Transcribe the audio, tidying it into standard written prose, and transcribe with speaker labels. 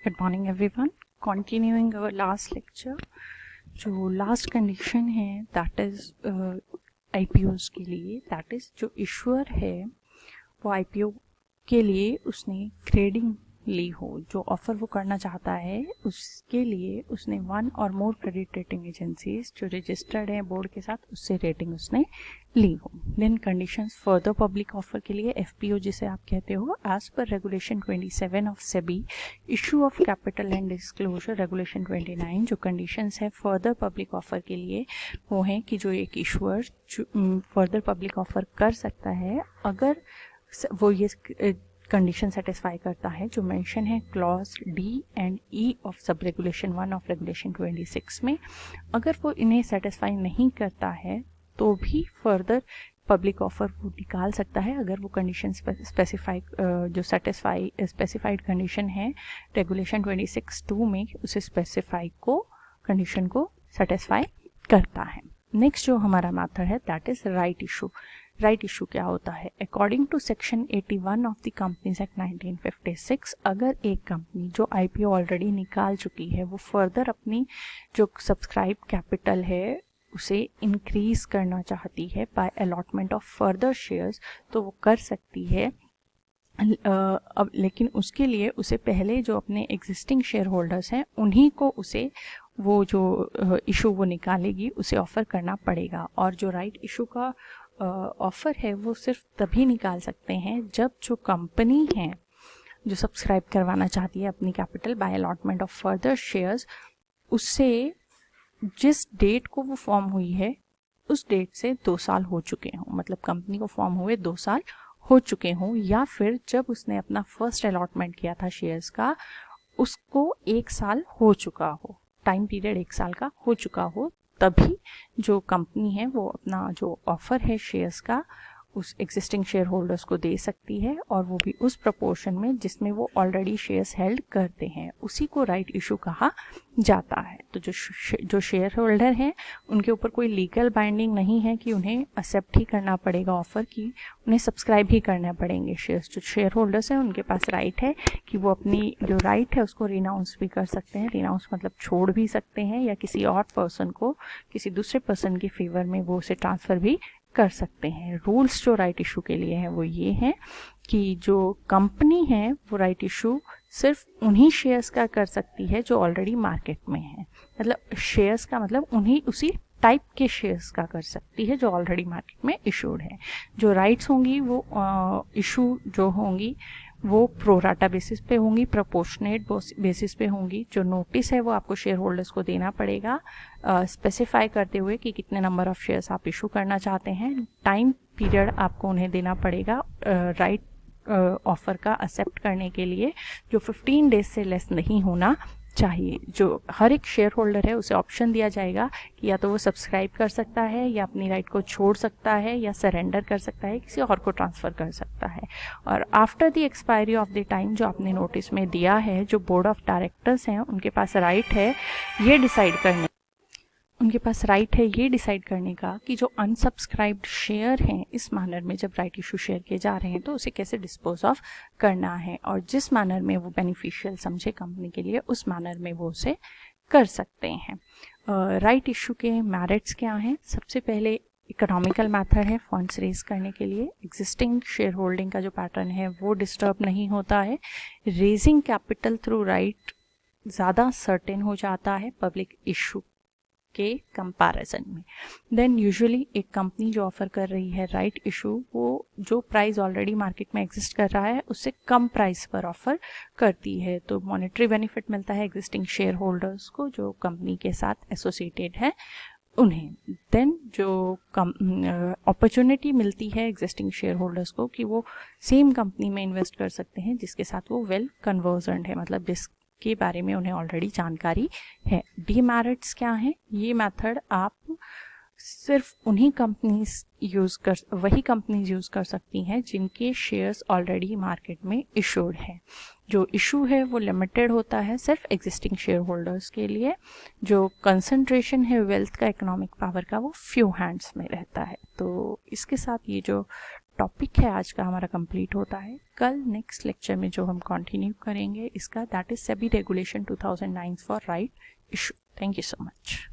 Speaker 1: Good morning everyone. Continuing our last lecture, जो last condition है that is IPOs के लिए, दैट इज जो इशूअर है वो आईपीओ के लिए उसने ग्रेडिंग ली हो, जो ऑफर वो करना चाहता है उसके लिए उसने one or more credit rating agencies जो रजिस्टर्ड हैं बोर्ड के साथ उससे रेटिंग उसने ली हो। Then conditions further public offer के लिए एफपीओ जिसे आप कहते हो, as per regulation 27 of SEBI issue of capital and disclosure regulation 29, जो कंडीशंस है फर्दर पब्लिक ऑफर के लिए वो हैं कि जो एक इशूअर फर्दर पब्लिक ऑफर कर सकता है अगर वो ये कंडीशन सेटिस्फाई करता है जो मेंशन है clause D and E of sub regulation 1 of regulation 26 में। अगर वो इन्हें सेटिस्फाई नहीं करता है तो भी फर्दर पब्लिक ऑफर वो निकाल सकता है अगर वो कंडीशन स्पेसिफाई जो स्पेसिफाइड कंडीशन है रेगुलेशन 26(2) में उसे स्पेसिफाई को कंडीशन को सेटिस्फाई करता है। नेक्स्ट जो हमारा मेथड है that is right issue. Right issue क्या होता है? According to section 81 of the companies act 1956, अगर एक कंपनी जो आईपीओ ऑलरेडी निकाल चुकी है वो फर्दर अपनी जो सब्सक्राइब कैपिटल है उसे इंक्रीज करना चाहती है by allotment of further shares, तो वो कर सकती है। अब लेकिन उसके लिए उसे पहले जो अपने एग्जिस्टिंग शेयर होल्डर्स हैं उन्हीं को उसे वो जो इशू वो निकालेगी उसे ऑफर करना पड़ेगा। और जो राइट इशू का ऑफर है वो सिर्फ तभी निकाल सकते हैं जब जो कंपनी है जो सब्सक्राइब करवाना चाहती है अपनी capital by allotment of further shares, उससे जिस डेट को वो फॉर्म हुई है उस डेट से 2 साल हो चुके हों, मतलब कंपनी को फॉर्म हुए 2 साल हो चुके हों, या फिर जब उसने अपना फर्स्ट अलॉटमेंट किया था शेयर्स का उसको 1 साल हो चुका हो, टाइम पीरियड 1 साल का हो चुका हो, तभी जो कंपनी है वो अपना जो ऑफर है शेयर्स का उस एग्जिस्टिंग शेयर होल्डर्स को दे सकती है, और वो भी उस प्रपोर्शन में जिसमें वो ऑलरेडी शेयर्स हेल्ड करते हैं, उसी को राइट इशू कहा जाता है। तो जो शेयर होल्डर हैं उनके ऊपर कोई लीगल बाइंडिंग नहीं है कि उन्हें एक्सेप्ट ही करना पड़ेगा ऑफर की, उन्हें सब्सक्राइब ही करने पड़ेंगे शेयर्स। जो शेयर होल्डर्स हैं उनके पास राइट है कि वो अपनी जो राइट है उसको रिनाउंस भी कर सकते हैं। रिनाउंस मतलब छोड़ भी सकते हैं या किसी और पर्सन को, किसी दूसरे पर्सन के फेवर में वो उसे ट्रांसफ़र भी कर सकते हैं। रूल्स जो राइट इशू के लिए हैं वो ये हैं कि जो कंपनी है वो राइट इशू सिर्फ उन्हीं शेयर्स का कर सकती है जो ऑलरेडी मार्केट में है, मतलब शेयर्स का मतलब उन्हीं उसी टाइप के शेयर्स का कर सकती है जो ऑलरेडी मार्केट में इशूड है। जो राइट्स होंगी वो इशू जो होंगी वो प्रोराटा बेसिस पे होंगी, प्रोपोर्शनेट बेसिस पे होंगी। जो नोटिस है वो आपको शेयर होल्डर्स को देना पड़ेगा स्पेसिफाई करते हुए कि कितने नंबर ऑफ शेयर्स आप इशू करना चाहते हैं। टाइम पीरियड आपको उन्हें देना पड़ेगा राइट ऑफर का एक्सेप्ट करने के लिए, जो 15 डेज से लेस नहीं होना चाहिए। जो हर एक शेयर होल्डर है उसे ऑप्शन दिया जाएगा कि या तो वो सब्सक्राइब कर सकता है या अपनी राइट को छोड़ सकता है या सरेंडर कर सकता है, किसी और को ट्रांसफ़र कर सकता है। और after the expiry of the time जो आपने नोटिस में दिया है, जो बोर्ड ऑफ डायरेक्टर्स हैं उनके पास राइट है ये डिसाइड करने का कि जो अनसब्सक्राइब्ड शेयर हैं इस मैनर में जब राइट इशू शेयर किए जा रहे हैं तो उसे कैसे डिस्पोज ऑफ करना है, और जिस मैनर में वो बेनिफिशियल समझे कंपनी के लिए उस मैनर में वो उसे कर सकते हैं। राइट इशू के मेरिट्स क्या हैं? सबसे पहले इकोनॉमिकल मेथड है फंड्स रेज करने के लिए। एग्जिस्टिंग शेयर होल्डिंग का जो पैटर्न है वो डिस्टर्ब नहीं होता है। रेजिंग कैपिटल थ्रू राइट ज़्यादा सर्टेन हो जाता है पब्लिक इशू के कंपैरिजन में। देन यूजुअली एक कंपनी जो ऑफर कर रही है राइट इशू वो जो प्राइस ऑलरेडी मार्केट में एग्जिस्ट कर रहा है उससे कम प्राइस पर ऑफर करती है, तो मॉनेटरी बेनिफिट मिलता है एग्जिस्टिंग शेयर होल्डर्स को जो कंपनी के साथ एसोसिएटेड है उन्हें। देन जो अपॉर्चुनिटी मिलती है एग्जिस्टिंग शेयर होल्डर्स को कि वो सेम कंपनी में इन्वेस्ट कर सकते हैं जिसके साथ वो वेल कन्वर्जेंट है, मतलब के बारे में उन्हें ऑलरेडी जानकारी है। डीमेरिट्स क्या है? ये मेथड आप सिर्फ वही कंपनीज यूज़ कर सकती हैं जिनके शेयर्स ऑलरेडी मार्केट में इशूड है। जो इशू है वो लिमिटेड होता है सिर्फ एग्जिस्टिंग शेयर होल्डर्स के लिए। जो कंसंट्रेशन है वेल्थ का, इकोनॉमिक पावर का, वो फ्यू हैंड्स में रहता है। तो इसके साथ ये जो टॉपिक है आज का हमारा कंप्लीट होता है। कल नेक्स्ट लेक्चर में जो हम कंटिन्यू करेंगे इसका, that is SEBI regulation 2009 for right issue. Thank you so much.